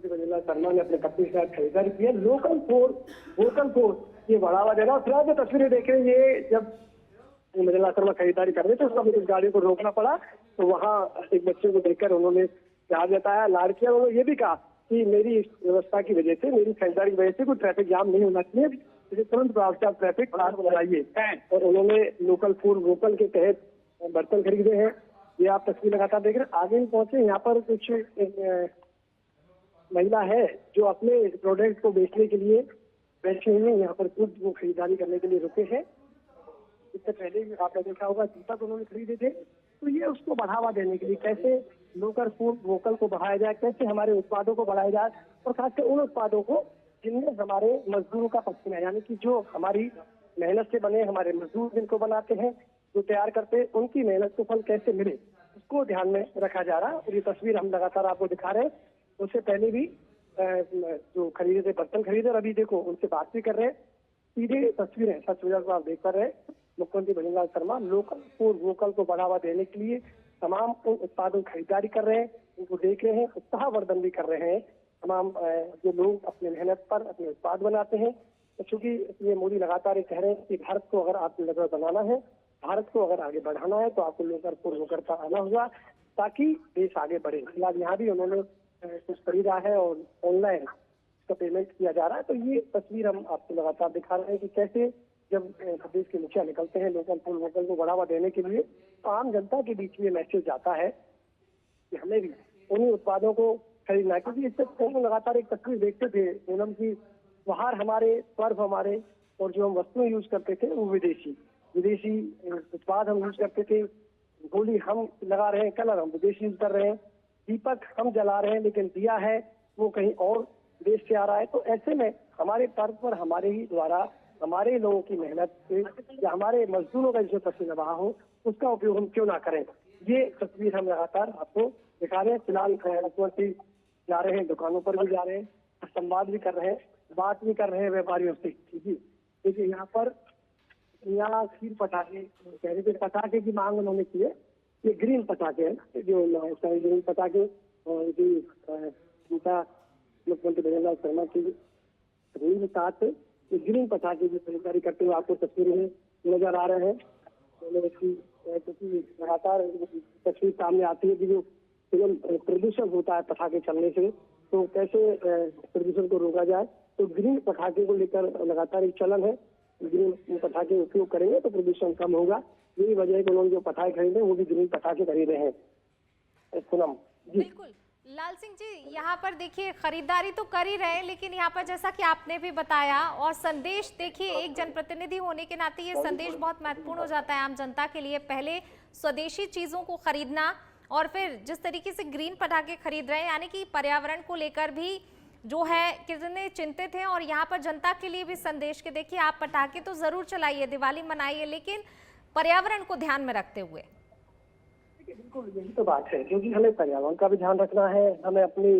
मुख्यमंत्री भजनलाल शर्मा ने अपने पत्नी के साथ खरीदारी की है। लोकल फॉर वोकल फॉर ये बढ़ावा दे रहा है। फिलहाल जो तस्वीरें देख रहे हैं, ये जब भजनलाल शर्मा खरीदारी कर रहे थे, उसका मुझे गाड़ी को रोकना पड़ा, तो वहाँ एक बच्चे को देखकर उन्होंने प्यार जताया, लाड किया। उन्होंने ये भी कहा कि मेरी व्यवस्था की वजह से, मेरी खरीदारी की वजह से कोई ट्रैफिक जाम नहीं होना चाहिए, इसे तुरंत प्रभाव से आप ट्रैफिक बनाइए। और उन्होंने लोकल फॉर वोकल के तहत बर्तन खरीदे हैं। ये आप तस्वीर लगातार देख रहे हैं। आगे भी पहुंचे, यहाँ पर कुछ महिला है जो अपने प्रोडक्ट को बेचने के लिए बैठी हुई है। यहाँ पर खुद वो खरीदारी करने के लिए रुके हैं। इससे पहले भी आपने देखा होगा दीपक उन्होंने खरीदे थे। तो ये उसको बढ़ावा देने के लिए कैसे लोकल फूड वोकल को बढ़ाया जाए, कैसे हमारे उत्पादों को बढ़ाया जाए, और खासकर उन उत्पादों को जिनमें हमारे मजदूरों का पसीना है, यानी कि जो हमारी मेहनत से बने, हमारे मजदूर जिनको बनाते हैं, जो तैयार करते हैं, उनकी मेहनत को फल कैसे मिले, उसको ध्यान में रखा जा रहा है। और ये तस्वीर हम लगातार आपको दिखा रहे हैं। उससे पहले भी जो खरीदे थे बर्तन खरीदे, और अभी देखो उनसे बात भी कर रहे हैं। सीधे तस्वीरें सच वजह को आप देख कर रहे हैं। मुख्यमंत्री Bhajanlal Sharma local for vocal को बढ़ावा देने के लिए तमाम उन उत्पादों की खरीदारी कर रहे हैं, उनको देख रहे हैं, उत्साहवर्धन भी कर रहे हैं। तमाम जो लोग अपने मेहनत पर अपने उत्पाद बनाते हैं, तो चूंकि ये मोदी लगातार ये कह रहे हैं कि भारत को अगर आत्मनिर्भर बनाना है, भारत को अगर आगे बढ़ाना है, तो आपको लोकल फॉर वोकल का आना होगा ताकि देश आगे बढ़े। फिलहाल यहाँ भी उन्होंने कुछ खरीदा है और ऑनलाइन इसका पेमेंट किया जा रहा है। तो ये तस्वीर हम आपको लगातार दिखा रहे हैं कि कैसे जब प्रदेश के मुखिया निकलते हैं लोकल फॉर वोकल को बढ़ावा देने के लिए, तो आम जनता के बीच में मैसेज जाता है कि हमें भी उन्हीं उत्पादों को खरीदना है। क्योंकि इससे पहले लगातार एक तस्वीर देखते थे पूनम की, बाहर हमारे पर्व हमारे और जो हम वस्तुएं यूज करते थे वो विदेशी उत्पाद हम यूज करते थे। होली हम लगा रहे हैं, कलर हम विदेशी यूज कर रहे हैं, दीपक हम जला रहे हैं, लेकिन दिया है वो कहीं और देश से आ रहा है। तो ऐसे में हमारे पर्व पर हमारे ही द्वारा हमारे लोगों की मेहनत से या हमारे मजदूरों का जो पसीना बहा हो, उसका उपयोग हम क्यों ना करें। ये तस्वीर हम लगातार आपको दिखा रहे हैं। फिलहाल मुख्यमंत्री जा रहे हैं, दुकानों पर भी जा रहे हैं, संवाद भी कर रहे हैं, बात भी कर रहे हैं व्यापारियों से। जी देखिए, यहाँ पर खीर पटाखे, पहले तो पटाखे की मांग उन्होंने की है। ये ग्रीन पटाखे है, जो ग्रीन पटाखे मुख्यमंत्री भजनलाल शर्मा की के साथ ग्रीन पटाखे की खरीदारी करते हुए आपको तस्वीर में नजर आ रहे हैं। क्योंकि लगातार तस्वीर सामने आती है कि जो प्रदूषण होता है पटाखे चलने से, तो कैसे प्रदूषण को रोका जाए। तो ग्रीन पटाखे को लेकर लगातार एक चलन है। ग्रीन पटाखे उपयोग करेंगे तो प्रदूषण कम होगा। यही वजह है कि उन्होंने जो पटाखे खरीदे वो भी ग्रीन पटाखे खरीदे हैं। पूनम जी। बिल्कुल लाल सिंह जी, यहाँ पर देखिए खरीदारी तो कर ही रहे हैं, लेकिन यहाँ पर जैसा कि आपने भी बताया, और संदेश देखिए, एक जनप्रतिनिधि होने के नाते ये संदेश बहुत महत्वपूर्ण हो जाता है आम जनता के लिए। पहले स्वदेशी चीजों को खरीदना और फिर जिस तरीके से ग्रीन पटाखे खरीद रहे हैं, यानी कि पर्यावरण को लेकर भी जो है कितने चिंतित हैं। और यहाँ पर जनता के लिए भी संदेश के देखिए, आप पटाखे तो जरूर चलाइए, दिवाली मनाइए, लेकिन पर्यावरण को ध्यान में रखते हुए। बिल्कुल यही तो बात है, क्योंकि हमें पर्यावरण का भी ध्यान रखना है, हमें अपने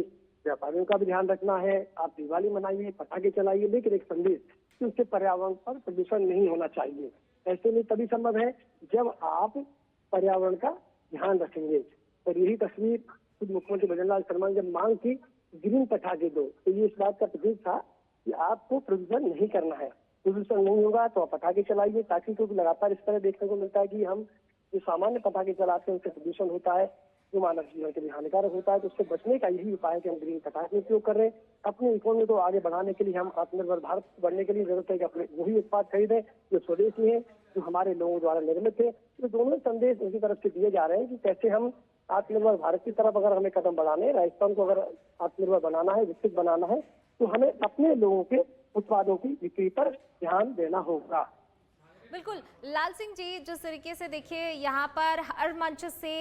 व्यापारियों का भी ध्यान रखना है। आप दिवाली मनाइए, पटाखे चलाइए, लेकिन एक संदेश कि उससे पर्यावरण पर प्रदूषण नहीं होना चाहिए। ऐसे में तभी संभव है जब आप पर्यावरण का ध्यान रखेंगे। और यही तस्वीर खुद मुख्यमंत्री भजनलाल शर्मा ने जब मांग की ग्रीन पटाखे दो, तो ये इस बात का प्रतीक था कि आपको प्रदूषण नहीं करना है। प्रदूषण नहीं होगा तो आप पटाखे चलाइए, ताकि क्योंकि लगातार इस तरह देखने को मिलता है कि हम जो सामान्य पटाखे चलाते हैं उससे प्रदूषण होता है, जो मानव जीवन के लिए हानिकारक होता है। तो उससे बचने का यही उपाय है कि हम ग्रीन पटाखे उपयोग कर रहे हैं। अपनी इकोनॉमी को आगे बढ़ाने के लिए, हम आत्मनिर्भर भारत बढ़ने के लिए जरूरत है कि अपने वही उत्पाद खरीदें जो स्वदेशी है, जो हमारे लोगों द्वारा निर्मित है। तो दोनों संदेश उनकी तरफ से दिए जा रहे हैं कि कैसे हम आत्मनिर्भर भारत की तरफ अगर हमें कदम बढ़ाने, राजस्थान को अगर आत्मनिर्भर बनाना है, विकसित बनाना है, तो हमें अपने लोगों के उत्पादों की बिक्री पर ध्यान देना होगा। बिल्कुल लाल सिंह जी, जिस तरीके से देखिए यहाँ पर हर मंच से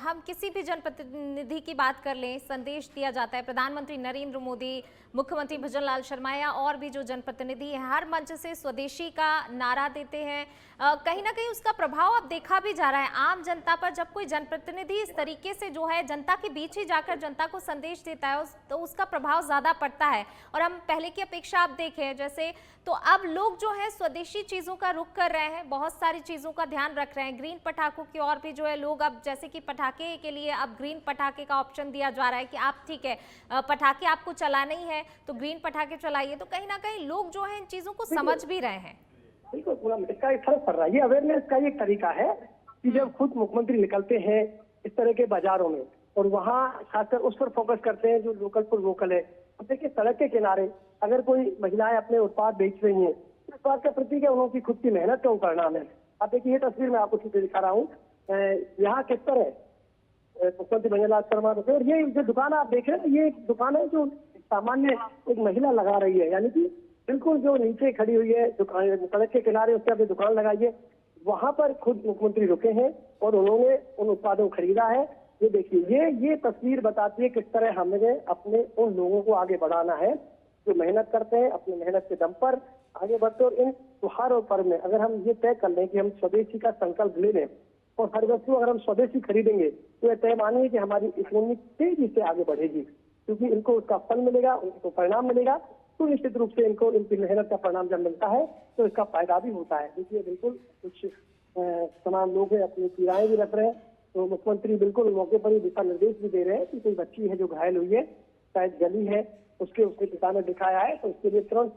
हम किसी भी जनप्रतिनिधि की बात कर लें, संदेश दिया जाता है। प्रधानमंत्री नरेंद्र मोदी, मुख्यमंत्री भजनलाल शर्मा या और भी जो जनप्रतिनिधि हैं, हर मंच से स्वदेशी का नारा देते हैं। कहीं ना कहीं उसका प्रभाव अब देखा भी जा रहा है आम जनता पर। जब कोई जनप्रतिनिधि इस तरीके से जो है जनता के बीच ही जाकर जनता को संदेश देता है, तो उसका प्रभाव ज्यादा पड़ता है। और हम पहले की अपेक्षा आप देखें जैसे, तो अब लोग जो है स्वदेशी चीजों का रुख कर कर रहे हैं, बहुत सारी चीजों का ध्यान रख रहे हैं। ग्रीन पटाखों की ओर भी जो है लोग अब, जैसे कि पटाखे के लिए अब ग्रीन पटाखे का ऑप्शन दिया जा रहा है कि आप ठीक है पटाखे आपको चलाना ही है तो ग्रीन पटाखे चलाइए। तो कहीं ना कहीं लोग जो है इन चीजों को समझ भी रहे हैं। बिल्कुल, पूरा इसका एक फर्क पड़ रहा है। ये अवेयरनेस का एक तरीका है कि जब खुद मुख्यमंत्री निकलते हैं इस तरह के बाजारों में और वहाँ खासकर उस पर फोकस करते हैं जो लोकल फॉर वोकल है। अब देखिए, सड़क के किनारे अगर कोई महिलाएं अपने उत्पाद बेच रही हैं, इस बात का प्रतीक है उन्होंने खुद की मेहनत का परिणाम है। आप देखिए, ये तस्वीर मैं आपको सीधे दिखा रहा हूँ, यहाँ किस तरह मुख्यमंत्री भंजनलाल शर्मा होते हैं। और ये जो दुकान आप देख रहे हैं, ये एक दुकान है जो सामान्य एक महिला लगा रही है, यानी कि बिल्कुल जो नीचे खड़ी हुई है दुकान सड़क के किनारे, उससे अपनी दुकान लगाई है, वहां पर खुद मुख्यमंत्री रुके हैं और उन्होंने उन उत्पादों को खरीदा है। ये देखिए, ये तस्वीर बताती है किस तरह हमें अपने उन लोगों को आगे बढ़ाना है जो मेहनत करते हैं, अपनी मेहनत के दम पर आगे बढ़ते। और इन त्योहार और पर्व में अगर हम ये तय कर लें कि हम स्वदेशी का संकल्प ले लें और हर वस्तु अगर हम स्वदेशी खरीदेंगे तो यह तय मानिए कि हमारी इकोनॉमी तेजी से आगे बढ़ेगी, क्योंकि इनको उसका फल मिलेगा, उनको परिणाम मिलेगा। तो निश्चित रूप से इनको इनकी मेहनत का परिणाम जब मिलता है तो इसका फायदा भी होता है। देखिए, बिल्कुल कुछ तमाम लोग हैं अपनी पीड़ाएं भी रख रहे हैं, तो मुख्यमंत्री बिल्कुल मौके पर ही दिशा निर्देश भी दे रहे हैं कि कोई बच्ची है जो घायल हुई है, शायद गली है, उसके पिता ने दिखाया है, तो उसके लिए तुरंत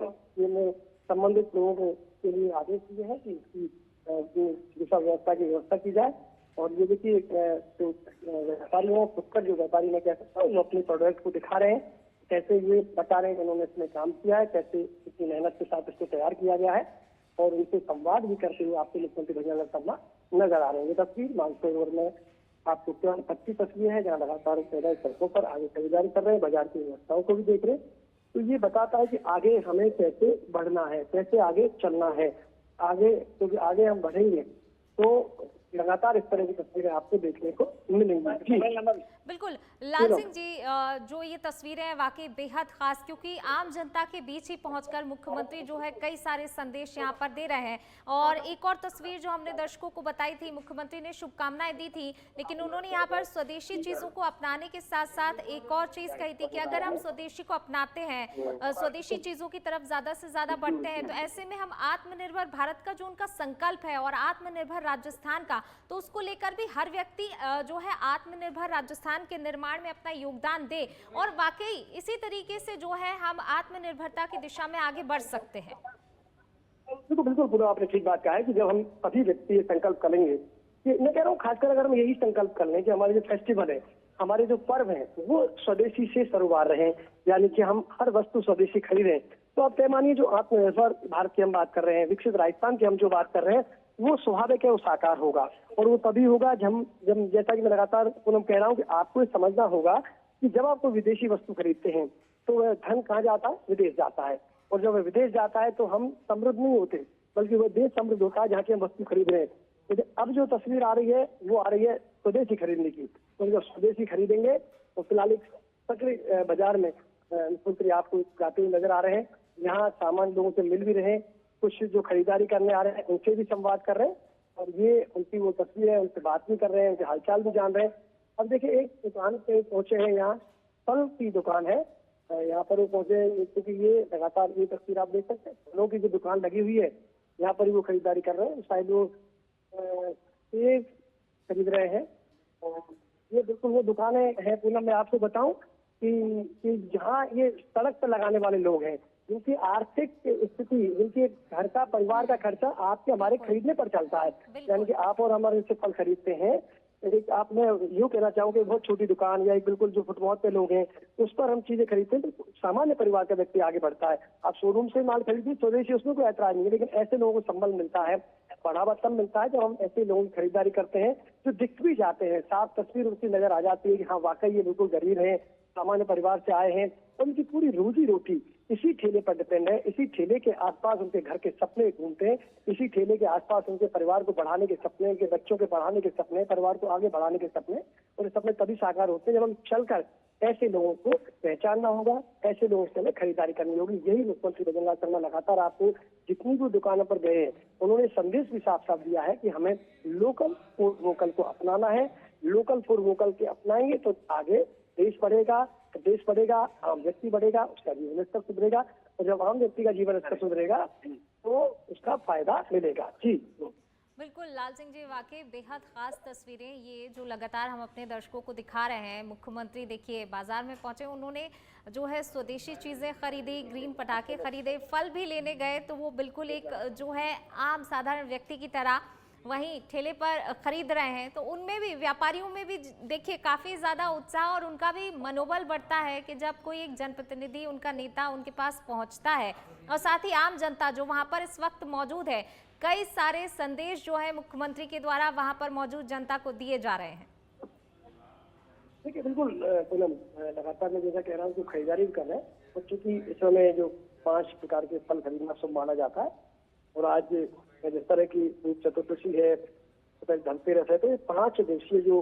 संबंधित लोगों के लिए आदेश दिए हैं कि इसकी दिशा व्यवस्था की जाए। और ये देखिए, जो व्यापारी हैं, फुटकर जो व्यापारी मैं कह सकता हूँ, वो अपने प्रोडक्ट को दिखा रहे हैं, कैसे ये बता रहे हैं कि उन्होंने इसमें काम किया है, कैसे इतनी मेहनत के साथ इसको तैयार किया गया है, और उनसे संवाद भी करते हुए आपके मुख्यमंत्री भंजनलाल शर्मा नजर आ रहे हैं। ये तस्वीर मानसरोवर में आपको 25 तस्वीर है, जहाँ लगातार सड़कों पर आगे खरीदारी कर रहे हैं, बाजार की व्यवस्थाओं को भी देख रहे हैं। तो ये बताता है कि आगे हमें कैसे बढ़ना है, कैसे आगे चलना है, आगे क्योंकि आगे हम बढ़ेंगे तो लगातार इस तरह की तस्वीरें आपको देखने को मिलेंगी। बिल्कुल लाल सिंह जी, जो ये तस्वीरें हैं वाकई बेहद खास, क्योंकि आम जनता के बीच ही पहुंचकर मुख्यमंत्री जो है कई सारे संदेश यहां पर दे रहे हैं। और एक और तस्वीर जो हमने दर्शकों को बताई थी, मुख्यमंत्री ने शुभकामनाएं दी थी, लेकिन उन्होंने यहां पर स्वदेशी चीजों को अपनाने के साथ साथ एक और चीज कही थी कि अगर हम स्वदेशी को अपनाते हैं, स्वदेशी चीजों की तरफ ज्यादा से ज्यादा बढ़ते हैं, तो ऐसे में हम आत्मनिर्भर भारत का जो उनका संकल्प है और आत्मनिर्भर राजस्थान का, तो उसको लेकर भी हर व्यक्ति जो है आत्मनिर्भर राजस्थान के निर्माण में अपना योगदान दे। और वाकई इसी तरीके से जो है हम आत्मनिर्भरता की दिशा में आगे बढ़ सकते हैं। बिल्कुल पूरा आपने ठीक बात कहा है कि जब हम सभी व्यक्ति ये संकल्प करेंगे, कि मैं कह रहा हूँ खासकर अगर हम यही संकल्प कर लें कि हमारे जो फेस्टिवल है, हमारे जो पर्व हैं, वो स्वदेशी से सरोकार रहे, यानी कि हम हर वस्तु स्वदेशी खरीदें, तो आप तय मानिए जो आत्मनिर्भर भारत की हम बात कर रहे हैं, विकसित राजस्थान की हम जो बात कर रहे हैं, वो स्वाभाविक है, वो साकार होगा। और वो तभी होगा जब जैसा कि मैं लगातार कह रहा हूँ कि आपको समझना होगा कि जब आप कोई विदेशी वस्तु खरीदते हैं तो वह धन कहाँ जाता है, विदेश जाता है। और जब वह विदेश जाता है तो हम समृद्ध नहीं होते, बल्कि वह देश समृद्ध होता है जहाँ की हम वस्तु खरीद रहे हैं। तो अब जो तस्वीर आ रही है वो आ रही है स्वदेशी खरीदने की। तो जब स्वदेशी खरीदेंगे तो फिलहाल एक सक्रिय बाजार में मुख्यमंत्री आपको गाते हुए नजर आ रहे हैं। यहाँ सामान्य लोगों से मिल भी रहे हैं, कुछ जो खरीदारी करने आ रहे हैं उनसे भी संवाद कर रहे हैं, और ये उनकी वो तस्वीर है, उनसे बात भी कर रहे हैं, उनके हालचाल भी जान रहे हैं। अब देखिए, एक दुकान पे पहुंचे हैं, यहाँ फल की दुकान है, यहाँ पर वो पहुंचे क्योंकि ये लगातार ये तस्वीर आप देख सकते हैं, फलों की जो दुकान लगी हुई है यहाँ पर वो खरीदारी कर रहे हैं। शायद वो सेब खरीद रहे हैं। ये बिल्कुल वो दुकानें हैं पूनम, मैं आपको बताऊं कि जहाँ ये सड़क पर लगाने वाले लोग हैं, जिनकी आर्थिक स्थिति, जिनके घर का परिवार का खर्चा आपके हमारे खरीदने पर चलता है, यानी कि आप और हमारे से फल खरीदते हैं। एक आप मैं यूँ कहना चाहूँगा, बहुत छोटी दुकान या एक बिल्कुल जो फुटपाथ पे लोग हैं उस पर हम चीजें खरीदते हैं तो सामान्य परिवार का व्यक्ति आगे बढ़ता है। आप शोरूम से माल खरीदिए स्वदेशी, उसमें कोई ऐतराज नहीं है, लेकिन ऐसे लोगों को संबल मिलता है, बढ़ावा तब मिलता है जब हम ऐसे लोगों की खरीदारी करते हैं जो दिख भी जाते हैं, साफ तस्वीर उनकी नजर आ जाती है कि हाँ वाकई ये बिल्कुल गरीब है, सामान्य परिवार से आए हैं, उनकी पूरी रोजी रोटी इसी ठेले पर डिपेंड है, इसी ठेले के आसपास उनके घर के सपने घूमते हैं, इसी ठेले के आसपास उनके परिवार को बढ़ाने के सपने, उनके बच्चों के पढ़ाने के सपने, परिवार को आगे बढ़ाने के सपने, और ये सपने तभी साकार होते हैं जब हम चलकर ऐसे लोगों को पहचानना होगा, ऐसे लोगों से हमें खरीदारी करनी होगी। यही मुख्यमंत्री भंजनलाल शर्मा लगातार आपको जितनी भी दुकानों पर गए हैं उन्होंने संदेश भी साफ साफ दिया है कि हमें लोकल फॉर वोकल को अपनाना है। लोकल फॉर वोकल के अपनाएंगे तो आगे देश बढ़ेगा, आम व्यक्ति बढ़ेगा, उसका जीवन स्तर सुधरेगा, और जब आम व्यक्ति का जीवन स्तर सुधरेगा तो उसका फायदा मिलेगा। जी बिल्कुल लाल सिंह जी, वाकई बेहद खास तस्वीरें ये जो लगातार हम अपने दर्शकों को दिखा रहे हैं। मुख्यमंत्री देखिए बाजार में पहुंचे, उन्होंने जो है स्वदेशी चीजें खरीदी, ग्रीन पटाखे खरीदे, फल भी लेने गए तो वो बिल्कुल एक जो है आम साधारण व्यक्ति की तरह वहीं ठेले पर खरीद रहे हैं। तो उनमें भी, व्यापारियों में भी देखिए काफी ज्यादा उत्साह और उनका भी मनोबल बढ़ता है कि जब कोई एक जनप्रतिनिधि, उनका नेता उनके पास पहुंचता है। और साथ ही आम जनता जो वहां पर इस वक्त मौजूद है, कई सारे संदेश जो है मुख्यमंत्री के द्वारा वहां पर मौजूद जनता को दिए जा रहे हैं। देखिए बिल्कुल पूनम, लगातार मैं जैसा कह रहा हूँ कि खरीदारी भी कर रहे हैं, और चूंकि इस समय जो 5 प्रकार के फल खरीदना शुभ माना जाता है, और आज जिस तरह की चतुर्दशी है, धनतेरस है, तो ये 5 दिवसीय जो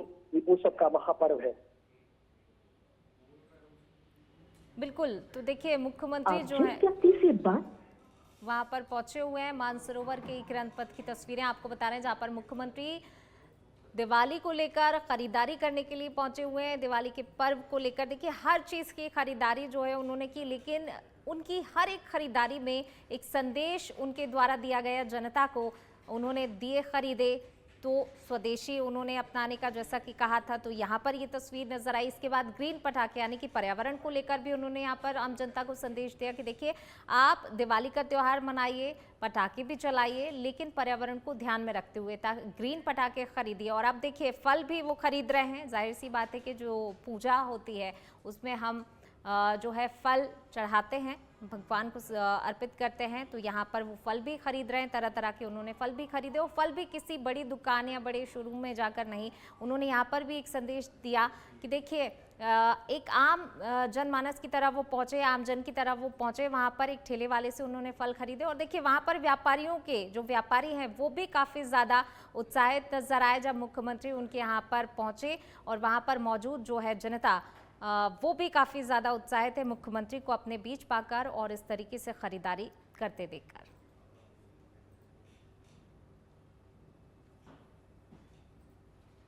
उत्सव का महापर्व है। बिल्कुल, तो देखिए मुख्यमंत्री जो है वहां पर पहुंचे हुए हैं। मानसरोवर के किरण पथ की तस्वीरें आपको बता रहे हैं, जहां पर मुख्यमंत्री दिवाली को लेकर खरीदारी करने के लिए पहुंचे हुए हैं। दिवाली के पर्व को लेकर देखिए हर चीज की खरीदारी जो है उन्होंने की, लेकिन उनकी हर एक खरीदारी में एक संदेश उनके द्वारा दिया गया जनता को। उन्होंने दिए खरीदे तो स्वदेशी उन्होंने अपनाने का जैसा कि कहा था, तो यहाँ पर ये तस्वीर नजर आई। इसके बाद ग्रीन पटाखे यानी कि पर्यावरण को लेकर भी उन्होंने यहाँ पर आम जनता को संदेश दिया कि देखिए आप दिवाली का त्यौहार मनाइए, पटाखे भी चलाइए, लेकिन पर्यावरण को ध्यान में रखते हुए ग्रीन पटाखे खरीदिए। और अब देखिए फल भी वो खरीद रहे हैं। जाहिर सी बात है कि जो पूजा होती है उसमें हम जो है फल चढ़ाते हैं, भगवान को अर्पित करते हैं, तो यहाँ पर वो फल भी खरीद रहे हैं। तरह तरह के उन्होंने फल भी खरीदे, और फल भी किसी बड़ी दुकान या बड़े शोरूम में जाकर नहीं। उन्होंने यहाँ पर भी एक संदेश दिया कि देखिए एक आम जनमानस की तरह वो पहुँचे, आम जन की तरह वो पहुँचे। वहाँ पर एक ठेले वाले से उन्होंने फल खरीदे, और देखिए वहाँ पर व्यापारियों के जो व्यापारी हैं वो भी काफ़ी ज़्यादा उत्साहित नजर आए जब मुख्यमंत्री उनके यहाँ पर पहुँचे। और वहाँ पर मौजूद जो है जनता वो भी काफ़ी ज़्यादा उत्साहित है मुख्यमंत्री को अपने बीच पाकर और इस तरीके से खरीदारी करते देखकर।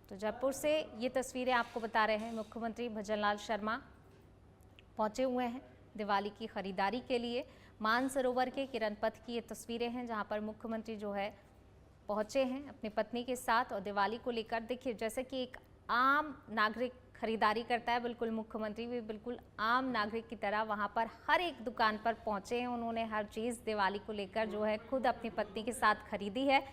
तो जयपुर से ये तस्वीरें आपको बता रहे हैं। मुख्यमंत्री भजनलाल शर्मा पहुंचे हुए हैं दिवाली की खरीदारी के लिए। मानसरोवर के किरण पथ की ये तस्वीरें हैं, जहां पर मुख्यमंत्री जो है पहुंचे हैं अपनी पत्नी के साथ, और दिवाली को लेकर देखिए जैसे कि एक आम नागरिक खरीदारी करता है, बिल्कुल मुख्यमंत्री भी बिल्कुल आम नागरिक की तरह वहां पर हर एक दुकान पर पहुंचे हैं। उन्होंने हर चीज़ दिवाली को लेकर जो है खुद अपनी पत्नी के साथ खरीदी है,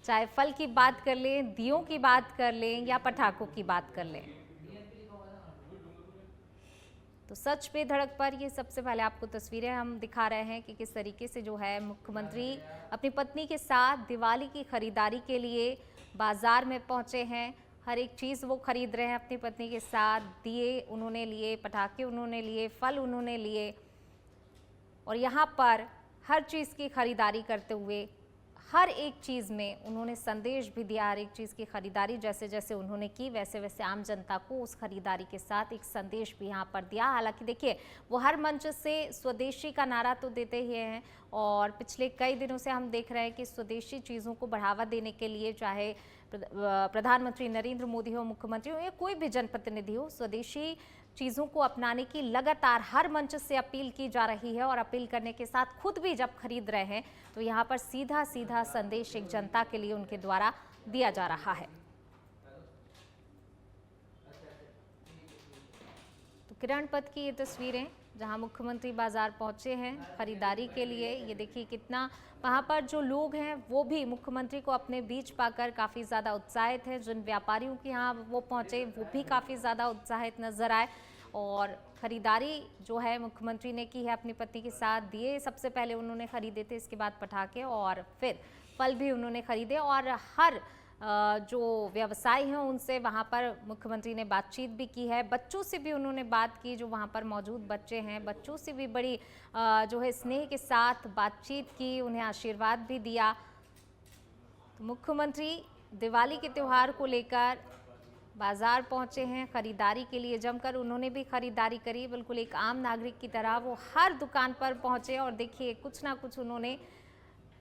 चाहे फल की बात कर लें, दियों की बात कर लें या पटाखों की बात कर लें। तो सच पे धड़क पर ये सबसे पहले आपको तस्वीरें हम दिखा रहे हैं कि किस तरीके से जो है मुख्यमंत्री अपनी पत्नी के साथ दिवाली की खरीदारी के लिए बाजार में पहुंचे हैं। हर एक चीज़ वो खरीद रहे हैं अपनी पत्नी के साथ। दिए उन्होंने लिए, पटाखे उन्होंने लिए, फल उन्होंने लिए, और यहाँ पर हर चीज़ की खरीदारी करते हुए हर एक चीज़ में उन्होंने संदेश भी दिया। हर एक चीज़ की खरीदारी जैसे जैसे उन्होंने की, वैसे वैसे आम जनता को उस खरीदारी के साथ एक संदेश भी यहाँ पर दिया। हालांकि देखिए वो हर मंच से स्वदेशी का नारा तो देते ही हैं, और पिछले कई दिनों से हम देख रहे हैं कि स्वदेशी चीज़ों को बढ़ावा देने के लिए, चाहे प्रधानमंत्री नरेंद्र मोदी हो, मुख्यमंत्री हो या कोई भी जनप्रतिनिधि हो, स्वदेशी चीज़ों को अपनाने की लगातार हर मंच से अपील की जा रही है। और अपील करने के साथ खुद भी जब खरीद रहे हैं तो यहाँ पर सीधा सीधा संदेश एक जनता के लिए उनके द्वारा दिया जा रहा है। तो किरण पथ की ये तस्वीरें जहां मुख्यमंत्री बाजार पहुंचे हैं खरीदारी के लिए। ये देखिए कितना वहां पर जो लोग हैं वो भी मुख्यमंत्री को अपने बीच पाकर काफ़ी ज़्यादा उत्साहित हैं। जिन व्यापारियों के यहाँ वो पहुंचे वो भी काफ़ी ज़्यादा उत्साहित नजर आए। और ख़रीदारी जो है मुख्यमंत्री ने की है अपनी पत्नी के साथ। दिए सबसे पहले उन्होंने ख़रीदे थे, इसके बाद पटाखे, और फिर फल भी उन्होंने ख़रीदे। और हर जो व्यवसायी हैं उनसे वहाँ पर मुख्यमंत्री ने बातचीत भी की है। बच्चों से भी उन्होंने बात की, जो वहाँ पर मौजूद बच्चे हैं, बच्चों से भी बड़ी जो है स्नेह के साथ बातचीत की, उन्हें आशीर्वाद भी दिया। तो मुख्यमंत्री दिवाली के त्यौहार को लेकर बाजार पहुँचे हैं खरीदारी के लिए जमकर। उन्होंने भी खरीदारी करी, बिल्कुल एक आम नागरिक की तरह वो हर दुकान पर पहुँचे, और देखिए कुछ ना कुछ उन्होंने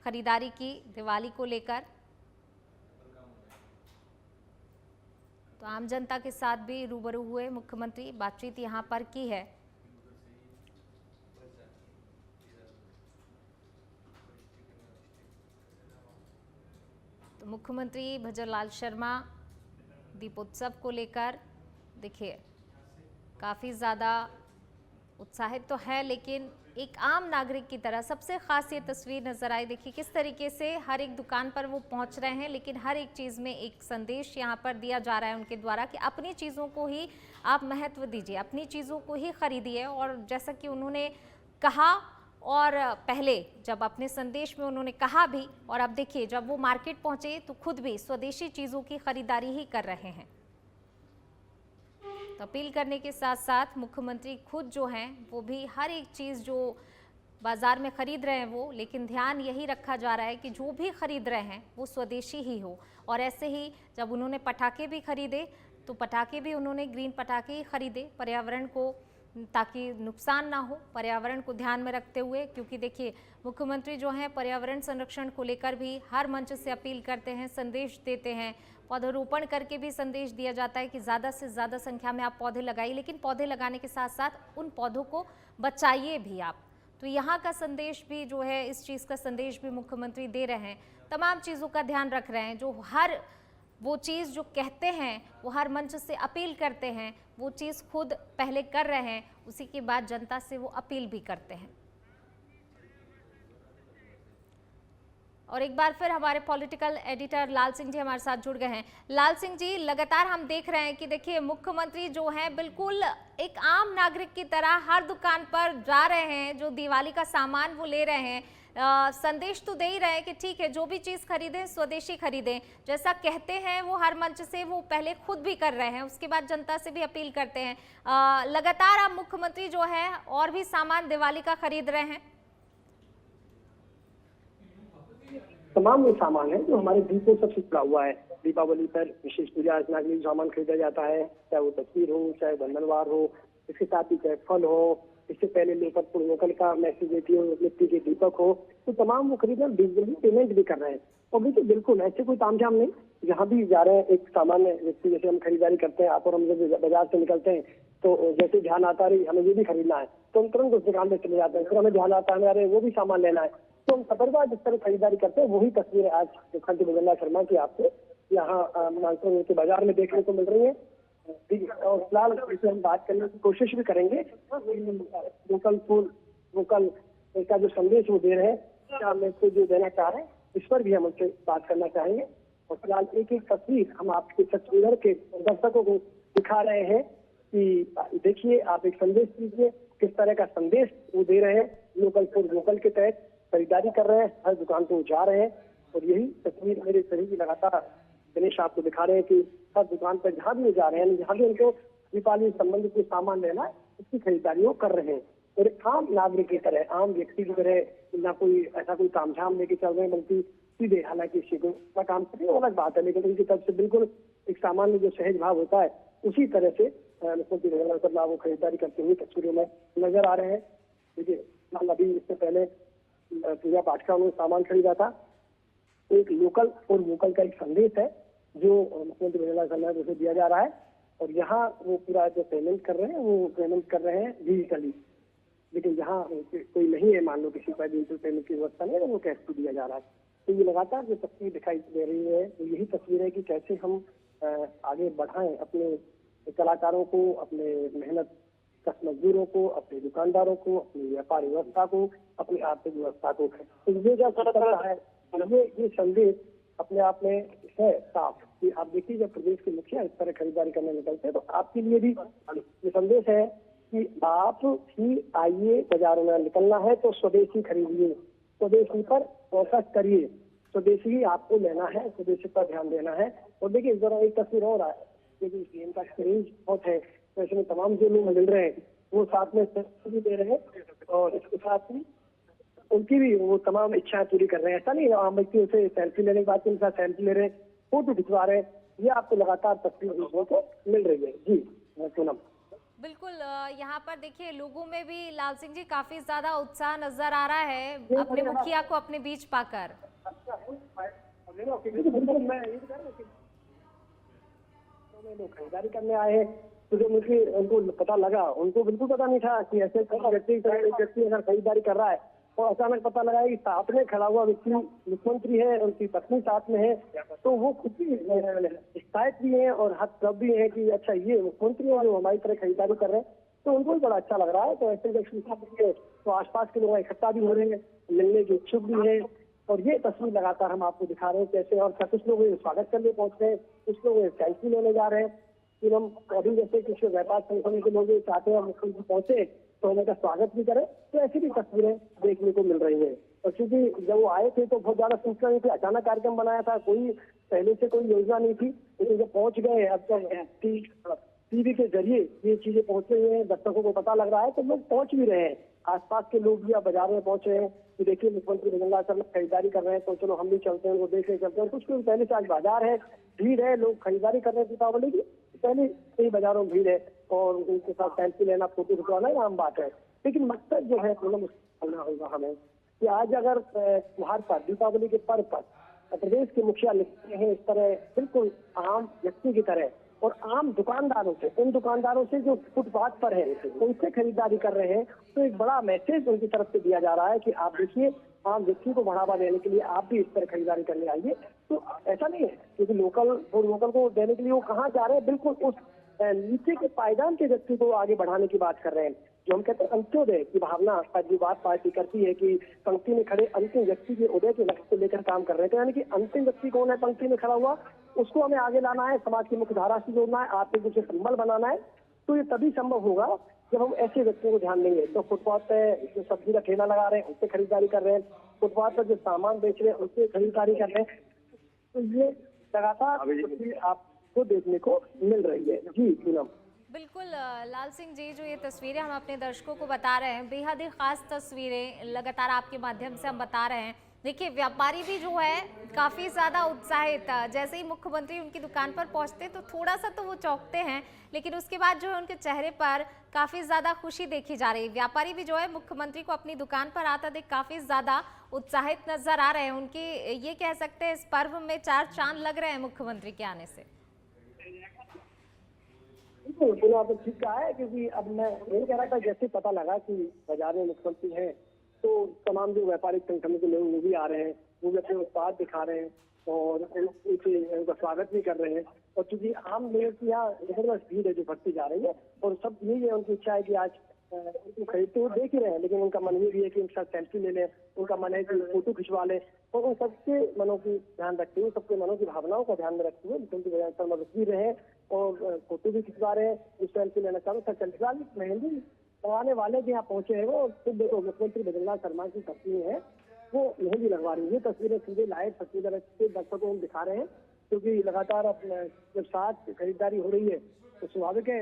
खरीदारी की दिवाली को लेकर। तो आम जनता के साथ भी रूबरू हुए मुख्यमंत्री, बातचीत यहाँ पर की है। तो मुख्यमंत्री भजनलाल शर्मा दीपोत्सव को लेकर देखिए काफ़ी ज़्यादा उत्साहित तो है, लेकिन एक आम नागरिक की तरह सबसे खास ये तस्वीर नजर आई। देखिए किस तरीके से हर एक दुकान पर वो पहुंच रहे हैं, लेकिन हर एक चीज़ में एक संदेश यहाँ पर दिया जा रहा है उनके द्वारा कि अपनी चीज़ों को ही आप महत्व दीजिए, अपनी चीज़ों को ही खरीदिए। और जैसा कि उन्होंने कहा, और पहले जब अपने संदेश में उन्होंने कहा भी, और अब देखिए जब वो मार्केट पहुंचे तो खुद भी स्वदेशी चीज़ों की खरीदारी ही कर रहे हैं। तो अपील करने के साथ साथ मुख्यमंत्री खुद जो हैं वो भी हर एक चीज़ जो बाज़ार में ख़रीद रहे हैं वो, लेकिन ध्यान यही रखा जा रहा है कि जो भी ख़रीद रहे हैं वो स्वदेशी ही हो। और ऐसे ही जब उन्होंने पटाखे भी ख़रीदे तो पटाखे भी उन्होंने ग्रीन पटाखे ही ख़रीदे, पर्यावरण को ताकि नुकसान ना हो, पर्यावरण को ध्यान में रखते हुए। क्योंकि देखिए मुख्यमंत्री जो हैं पर्यावरण संरक्षण को लेकर भी हर मंच से अपील करते हैं, संदेश देते हैं। पौधरोपण करके भी संदेश दिया जाता है कि ज़्यादा से ज़्यादा संख्या में आप पौधे लगाइए, लेकिन पौधे लगाने के साथ साथ उन पौधों को बचाइए भी आप। तो यहाँ का संदेश भी जो है, इस चीज़ का संदेश भी मुख्यमंत्री दे रहे हैं, तमाम चीज़ों का ध्यान रख रहे हैं। जो हर वो चीज़ जो कहते हैं, वो हर मंच से अपील करते हैं, वो चीज़ खुद पहले कर रहे हैं, उसी के बाद जनता से वो अपील भी करते हैं। और एक बार फिर हमारे पॉलिटिकल एडिटर लाल सिंह जी हमारे साथ जुड़ गए हैं। लाल सिंह जी, लगातार हम देख रहे हैं कि देखिए मुख्यमंत्री जो हैं बिल्कुल एक आम नागरिक की तरह हर दुकान पर जा रहे हैं, जो दिवाली का सामान वो ले रहे हैं। संदेश तो दे ही रहे हैं कि ठीक है जो भी चीज़ खरीदें स्वदेशी खरीदें, जैसा कहते हैं वो हर मंच से वो पहले खुद भी कर रहे हैं, उसके बाद जनता से भी अपील करते हैं। लगातार अब मुख्यमंत्री जो है और भी सामान दिवाली का खरीद रहे हैं। तमाम वो सामान है जो हमारे दीपोत्सव से जुड़ा हुआ है। दीपावली पर विशेष पूजा अर्चना के लिए सामान खरीदा जाता है, चाहे वो तस्वीर हो, चाहे बंधनवार हो, इसके साथ ही चाहे फल हो, इससे पहले लोकल का मैसेज देती हो, मिट्टी के दीपक हो, तो तमाम वो खरीदना डिजिटली पेमेंट भी कर रहे हैं। और बिल्कुल ऐसे कोई तामझाम नहीं, जहाँ भी जा रहे हैं एक सामान्य व्यक्ति, जैसे हम खरीदारी करते हैं, आप और हम जब बाजार से निकलते हैं तो जैसे ध्यान आता है हमें ये भी खरीदना है तो हम तुरंत उस दुकान में चले जाते हैं। फिर हमें ध्यान आता है अरे वो भी सामान लेना है, तो हम सतर्कता जिस तरह खरीदारी करते हैं वही तस्वीरें आज मुख्यमंत्री भजनलाल शर्मा की आपको यहाँ मानसून के बाजार में देखने को मिल रही है। और फिलहाल इसे हम बात करने की कोशिश भी करेंगे। लोकल फूड वोकल का जो संदेश वो दे रहे हैं, क्या मैसेज जो देना चाह रहे हैं, इस पर भी हम उनसे बात करना चाहेंगे। और फिलहाल एक एक तस्वीर हम आपके तस्वीर के दर्शकों को दिखा रहे हैं कि देखिए आप एक संदेश दीजिए, किस तरह का संदेश वो दे रहे हैं। लोकल फूड वोकल के तहत खरीदारी कर रहे हैं, हर दुकान को जा रहे हैं। और यही तस्वीर मेरे शरीर की लगातार दिनेश आपको दिखा रहे हैं कि हर दुकान पर जहाँ भी जा रहे हैं, जहाँ भी उनको दीपावली संबंधित कोई सामान लेना है उसकी खरीदारी वो कर रहे हैं। और एक आम नागरिक की तरह, आम व्यक्ति की तरह, ना कोई ऐसा कोई तामझाम लेके चल रहे हैं, बल्कि सीधे, हालांकि का काम करें वो अलग बात है, लेकिन उनकी तरफ से बिल्कुल एक सामान्य जो सहज भाव होता है उसी तरह से मुख्यमंत्री भजनलाल शर्मा वो खरीदारी करते हुए तस्वीरों में नजर आ रहे हैं। देखिए अभी इससे पहले पूजा पाठ का उन्होंने सामान खरीदा था। एक लोकल और वोकल का एक संदेश है जो मुख्यमंत्री भजनलाल शर्मा को दिया जा रहा है। और यहाँ वो पूरा जो पेमेंट कर रहे हैं वो पेमेंट कर रहे हैं डिजिटली, लेकिन जहाँ कोई नहीं है, मान लो किसी पर डिजिटल पेमेंट की व्यवस्था नहीं है, तो वो कैश को दिया जा रहा है। तो ये लगातार जो तस्वीर दिखाई दे रही है तो यही तस्वीर है कि कैसे हम आगे बढ़ाएं अपने कलाकारों को, अपने मेहनत कश मजदूरों को, अपने दुकानदारों को, अपनी व्यापार व्यवस्था को, अपनी आर्थिक व्यवस्था को। तो ये जो है ये संदेश अपने आप में है साफ कि आप देखिए जब प्रदेश के मुखिया इस तरह खरीदारी करने निकलते हैं तो आपके लिए भी ये संदेश है कि आप ही आइए, बाजारों में निकलना है तो स्वदेशी खरीदिए, स्वदेशी पर फोकस करिए, स्वदेशी ही आपको लेना है, स्वदेशी पर ध्यान देना है। और देखिए इस दौरान एक तस्वीर और है, क्योंकि सीएम का क्रेज बहुत है, तो इसमें तमाम जो लोग मिल रहे हैं वो साथ में सेल्फी भी दे रहे हैं और इसके साथ ही उनकी भी वो तमाम इच्छाएं पूरी कर रहे हैं। ऐसा नहीं आम व्यक्ति उसे सेल्फी लेने के बाद उनके साथ सेल्फी ले रहे हैं, फोटो खिंचवा रहे हैं, ये आपको लगातार तस्वीर देखने को मिल रही है। जी पूनम, बिल्कुल यहाँ पर देखिए लोगों में भी लाल सिंह जी काफी ज्यादा उत्साह नजर आ रहा है अपने मुखिया को अपने बीच पाकर। लोग खरीदारी करने आए हैं तो जो उनको पता लगा, उनको बिल्कुल पता नहीं था कि ऐसे व्यक्ति अगर खरीदारी कर रहा है और अचानक पता लगा कि साथ में खड़ा हुआ व्यक्ति मुख्यमंत्री है, उनकी पत्नी साथ में है, तो वो खुद भी एक्साइट भी है और हतप्रभ भी है कि अच्छा ये मुख्यमंत्री है जो हमारी तरह खरीदारी कर रहे हैं, तो उनको भी बड़ा अच्छा लग रहा है। तो ऐसे जब तो आसपास के लोग इकट्ठा भी हो रहे हैं, मिलने के इच्छुक भी है, और ये तस्वीर लगातार हम आपको दिखा रहे हैं कैसे। और कुछ लोग स्वागत करने पहुंच रहे हैं, कुछ लोग सेल्फी लेने जा रहे हैं। फिर हम अभी जैसे कुछ व्यापार संगठन के लोग चाहते हैं मुख्यमंत्री पहुंचे तो उनका स्वागत भी करें, तो ऐसी भी तस्वीरें देखने को मिल रही है। और क्योंकि जब वो आए थे तो बहुत ज्यादा सूचना नहीं थी, अचानक कार्यक्रम बनाया था, कोई पहले से कोई योजना नहीं थी, लेकिन जब पहुंच गए अब तक टीवी के जरिए ये चीजें पहुंच रही हैं, दर्शकों को पता लग रहा है, तो लोग पहुंच भी रहे हैं। आसपास के लोग भी अब बाजार में पहुंचे हैं कि देखिए मुख्यमंत्री भजनलाल शर्मा खरीदारी कर रहे हैं, तो चलो हम भी चलते हैं, वो देख रहे चलते हैं। कुछ कुछ पहले से आज बाजार है, भीड़ है, लोग खरीदारी कर रहे हैं दीपावली की, पहले कई बाजारों में भीड़ है और उनके साथ सेल्फी लेना, फोटो खिंचवाना आम बात है। लेकिन मकसद जो है करना होगा हमें कि आज अगर त्योहार पर, दीपावली के पर्व पर प्रदेश के मुखिया लिखते हैं इस तरह बिल्कुल आम व्यक्ति की तरह, और आम दुकानदारों से, उन दुकानदारों से जो फुटपाथ पर है उनसे खरीदारी कर रहे हैं, तो एक बड़ा मैसेज उनकी तरफ से दिया जा रहा है कि आप देखिए आम व्यक्ति को बढ़ावा देने के लिए आप भी इस तरह खरीदारी करने आइए। तो ऐसा नहीं है क्योंकि लोकल को देने के लिए वो कहाँ जा रहे हैं, बिल्कुल उस नीचे के पायदान के व्यक्ति को आगे बढ़ाने की बात कर रहे हैं। जो हम कहते हैं अंत्योदय की भावना का जो बात पार्टी करती है कि पंक्ति में खड़े अंतिम व्यक्ति के उदय के लक्ष्य को लेकर काम कर रहे थे, यानी कि अंतिम व्यक्ति कौन है पंक्ति में खड़ा हुआ, उसको हमें आगे लाना है, समाज की मुख्य धारा से जोड़ना है, आर्थिक रूप से संबल बनाना है। तो ये तभी संभव होगा जब हम ऐसे व्यक्तियों को ध्यान देंगे। तो फुटपाथ पे जो सब्जी का ठेला लगा रहे हैं उनसे खरीदारी कर रहे हैं, फुटपाथ पर जो सामान बेच रहे हैं उनसे खरीदारी कर रहे हैं, तो ये लगातार आपको देखने को मिल रही है। जी पूनम। बिल्कुल लाल सिंह जी, जो ये तस्वीरें हम अपने दर्शकों को बता रहे हैं, बेहद ही खास तस्वीरें लगातार आपके माध्यम से हम बता रहे हैं। देखिए व्यापारी भी जो है काफ़ी ज़्यादा उत्साहित, जैसे ही मुख्यमंत्री उनकी दुकान पर पहुंचते तो थोड़ा सा तो वो चौंकते हैं, लेकिन उसके बाद जो है उनके चेहरे पर काफ़ी ज़्यादा खुशी देखी जा रही है। व्यापारी भी जो है मुख्यमंत्री को अपनी दुकान पर आता देख काफ़ी ज़्यादा उत्साहित नजर आ रहे हैं। उनके ये कह सकते हैं इस पर्व में 4 चांद लग रहे हैं मुख्यमंत्री के आने से। बिल्कुल आपने ठीक कहा है, क्योंकि अब मैं यही कह रहा था जैसे पता लगा कि बाजार में मुख्यमंत्री है तो तमाम जो व्यापारिक संगठन के लोग वो भी आ रहे हैं, वो भी अपने उत्पाद दिखा रहे हैं और उनका स्वागत भी कर रहे हैं। और चूंकि आम लोगों की यहाँ जबरदस्त भीड़ है जो बढ़ती जा रही है, और सब यही है उनकी इच्छा है कि आज उनको खरीदते हुए देख ही रहे हैं, लेकिन उनका मन ये भी है कि उनके साथ सेल्फी ले लें, उनका मन है कि फोटो खिंचवा लें। और उन सबके मनों की ध्यान रखते हुए, सबके मनों की भावनाओं का ध्यान में रखते हुए मुख्यमंत्री भजनलाल शर्मा रुक भी रहे हैं और फोटो भी खिंचवा रहे हैं, सेल्फी लेना चाहूँ फिलहाल मेहंदी लगाने वाले भी यहाँ पहुंचे हैं। वो खुद देखो मुख्यमंत्री भजनलाल शर्मा की पत्नी है, वो मेहंदी लगवा रही है। तस्वीरें सीधे लाइव तस्वीरें दर्शकों को हम दिखा रहे हैं, क्योंकि लगातार जब साथ खरीदारी हो रही है तो स्वाभाविक है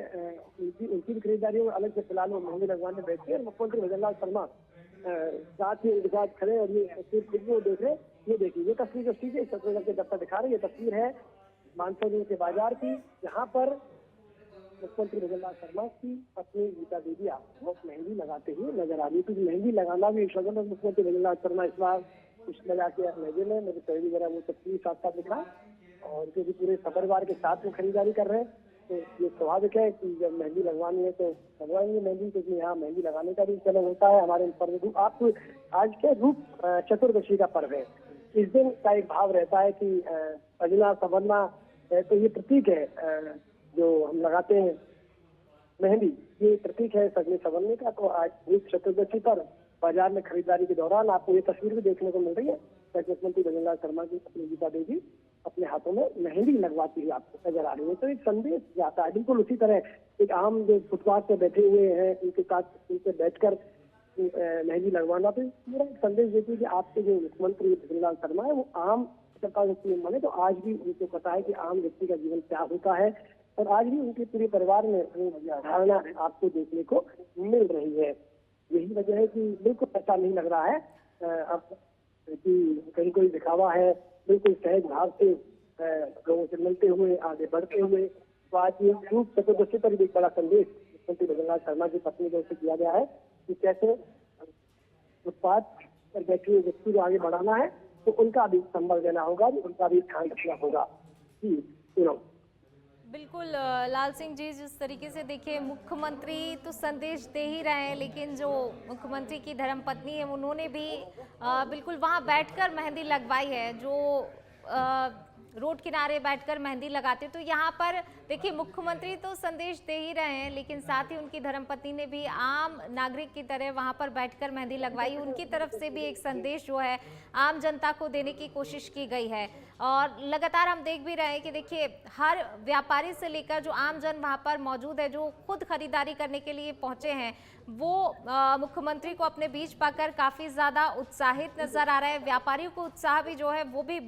उनकी भी खरीदारी हो, अलग से फिलहाल वो मेहंदी लगवाने बैठे हैं। मुख्यमंत्री भजनलाल शर्मा साथ ही उनके साथ खड़े और ये तस्वीर वो देख रहे हैं। ये देखिए ये तस्वीर जो सीधे तस्वीर के दफ्तर दिखा रही है, ये तस्वीर है मानसून के बाजार की, जहाँ पर मुख्यमंत्री भजनलाल शर्मा की पत्नी गीता देवी आपको मेहंदी लगाते हुए नजर आ रही है। मेहंदी लगाना भी एक लगन, मुख्यमंत्री भजनलाल शर्मा इस बार कुछ लगा के लगे में मेरे पहली बार वो तस्वीर साथ साथ दिखा, और क्योंकि पूरे परिवार के साथ में खरीदारी कर रहे हैं तो ये स्वाभाविक है कि जब मेहंदी लगवानी है तो लगवाएंगे मेहंदी, क्योंकि यहाँ मेहंदी लगाने का भी चलन होता है हमारे पर्व। आप आज के रूप चतुर्दशी का पर्व है, इस दिन का एक भाव रहता है कि सजना संवरना है, तो ये प्रतीक है जो हम लगाते हैं मेहंदी, ये प्रतीक है सजने संवरने का। तो आज रूप चतुर्दशी पर बाजार में खरीदारी के दौरान आपको ये तस्वीर भी देखने को मिल रही है, मुख्यमंत्री भजनलाल शर्मा की अपनी गीता देवी अपने हाथों में मेहंदी लगवाती हुई आपको नजर आ रही है। तो एक संदेश जाता है बिल्कुल उसी तरह एक आम जो फुटपाथ पे बैठे हुए हैं उनके साथ उनसे बैठकर मेहंदी लगवाना, तो पूरा एक संदेश देती है कि आपके जो मुख्यमंत्री भजनलाल शर्मा है वो आम व्यक्ति माने, तो आज भी उनको पता है कि आम व्यक्ति का जीवन क्या होता है, और आज भी उनके पूरे परिवार में धारणा आपको देखने को मिल रही है। यही वजह है कि बिल्कुल ऐसा नहीं लग रहा है अब कि कहीं कोई दिखावा है, बिल्कुल सहज भाव से लोगों से मिलते हुए आगे बढ़ते हुए। तो आज ये रूप चतुर्दशी पर एक बड़ा संदेश मुख्यमंत्री भजनलाल शर्मा की पत्नी की ओर से किया गया है कि कैसे उत्पाद पर बैठे हुए व्यक्ति को आगे बढ़ाना है, तो उनका भी संबल देना होगा, उनका भी ध्यान रखना होगा। जी सुनो। बिल्कुल लाल सिंह जी, जिस तरीके से देखिए मुख्यमंत्री तो संदेश दे ही रहे हैं, लेकिन जो मुख्यमंत्री की धर्मपत्नी है उन्होंने भी बिल्कुल वहां बैठकर मेहंदी लगवाई है। जो रोड किनारे बैठकर मेहंदी लगाते, तो यहाँ पर देखिए मुख्यमंत्री तो संदेश दे ही रहे हैं, लेकिन साथ ही उनकी धर्मपत्नी ने भी आम नागरिक की तरह वहां पर बैठकर मेहंदी लगवाई। उनकी तरफ से भी एक संदेश जो है आम जनता को देने की कोशिश की गई है। और लगातार हम देख भी रहे हैं कि देखिए हर व्यापारी से लेकर जो आम जन वहां पर मौजूद है, जो खुद खरीदारी करने के लिए पहुंचे हैं, वो मुख्यमंत्री को अपने बीच पाकर काफी ज्यादा उत्साहित नजर आ रहा है। व्यापारियों को उत्साह भी जो है वो भी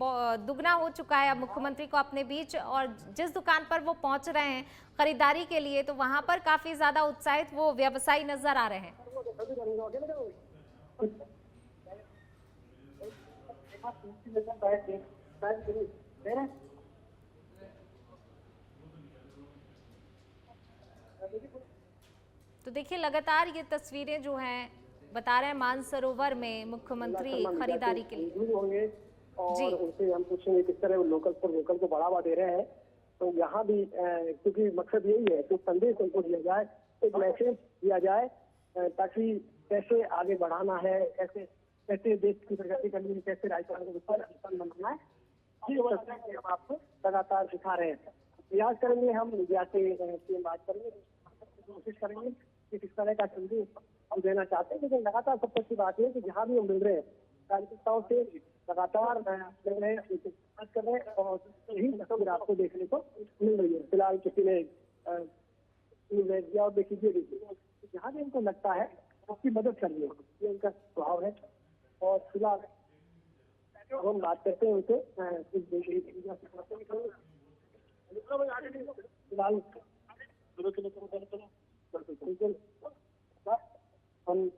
दुगना हो चुका है अब मुख्यमंत्री को अपने बीच। और जिस दुकान पर वो पहुंच रहे हैं खरीदारी के लिए, तो वहां पर काफी ज्यादा उत्साहित वो व्यवसायी नजर आ रहे हैं। तो देखिए लगातार ये तस्वीरें जो हैं बता रहे हैं मानसरोवर में मुख्यमंत्री खरीदारी के लिए होंगे जी। और उनसे हम पूछेंगे किस तरह वो लोकल फॉर वोकल को बढ़ावा दे रहे हैं। तो यहाँ भी क्योंकि मकसद यही है कि संदेश उनको दिया जाए, एक मैसेज दिया जाए ताकि कैसे आगे बढ़ाना है, कैसे कैसे देश की प्रगति करनी है, कैसे राजस्थान को विकसित बनाना है, ये तस्वीर हम आपको लगातार दिखा रहे हैं। प्रयास करेंगे हम मीडिया से बात करेंगे, कोशिश करेंगे कि किस तरह का संदेश हम देना चाहते हैं। लेकिन लगातार सबसे अच्छी बात है कि जहाँ भी हम मिल रहे हैं कार्यकर्ताओं से लगातार मिल रहे हैं, उनसे बात कर रहे हैं और यही तस्वीर आपको देखने को मिल रही है। फिलहाल किसी ने दिया और देखिए जहाँ भी उनको लगता है उसकी मदद करनी है, ये उनका स्वभाव है। और फिलहाल हम बात करते हैं उनसे फिलहाल हम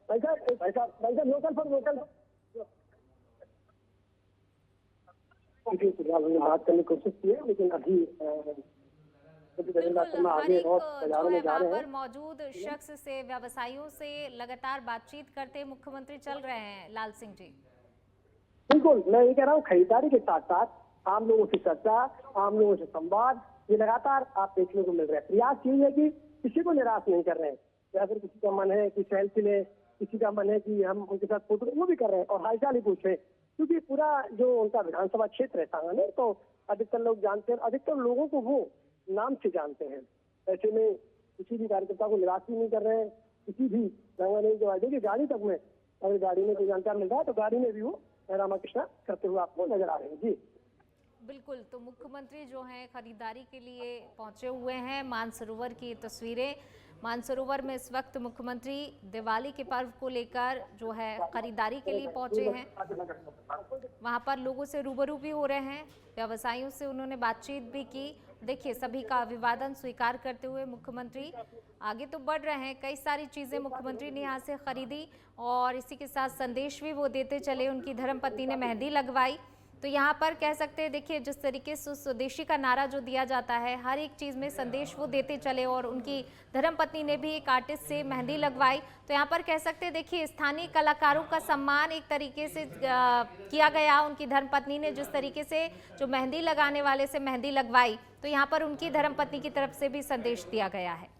पैसा लोकल पर वोकल फिलहाल हमने बात करने की कोशिश की है, लेकिन अभी हर एक जो है वहाँ पर मौजूद शख्स से, व्यवसायियों से लगातार बातचीत करते मुख्यमंत्री चल रहे हैं लाल सिंह जी। बिल्कुल, मैं ये कह रहा हूँ खरीदारी के साथ साथ आम लोगों की चर्चा, आम लोगों से संवाद, ये लगातार आप देखने को मिल रहा है। प्रयास यही है कि किसी को निराश नहीं कर रहे हैं। या फिर किसी का मन है कि सेल्फी ले, किसी का मन है कि हम उनके साथ फोटो, वो भी कर रहे हैं और हालचाल ही पूछ रहे हैं। क्योंकि पूरा जो उनका विधानसभा क्षेत्र है सांगने, तो अधिकतर लोग जानते हैं, अधिकतर लोगों को वो नाम से जानते हैं। ऐसे में किसी भी कार्यकर्ता को निराश भी नहीं कर रहे हैं। किसी भी सांगने जो आगे की गाड़ी तक में, अगर गाड़ी में कोई जानकार मिल रहा है तो गाड़ी में भी वो रामाकृष्णा करते हुए आपको नजर आ रहे हैं। जी बिल्कुल, तो मुख्यमंत्री जो हैं खरीदारी के लिए पहुंचे हुए हैं। मानसरोवर की तस्वीरें, मानसरोवर में इस वक्त मुख्यमंत्री दिवाली के पर्व को लेकर जो है खरीदारी के लिए पहुंचे हैं। वहां पर लोगों से रूबरू भी हो रहे हैं, व्यवसायियों से उन्होंने बातचीत भी की। देखिए सभी का अभिवादन स्वीकार करते हुए मुख्यमंत्री आगे तो बढ़ रहे हैं। कई सारी चीजें मुख्यमंत्री ने यहाँ से खरीदी और इसी के साथ संदेश भी वो देते चले। उनकी धर्मपत्नी ने मेहंदी लगवाई, तो यहाँ पर कह सकते हैं देखिए जिस तरीके से स्वदेशी का नारा जो दिया जाता है, हर एक चीज़ में संदेश वो देते चले। और उनकी धर्मपत्नी ने भी एक आर्टिस्ट से मेहंदी लगवाई, तो यहाँ पर कह सकते हैं देखिए स्थानीय कलाकारों का सम्मान एक तरीके से किया गया। उनकी धर्मपत्नी ने जिस तरीके से जो मेहंदी लगाने वाले से मेहंदी लगवाई, तो यहाँ पर उनकी धर्मपत्नी की तरफ से भी संदेश दिया गया है।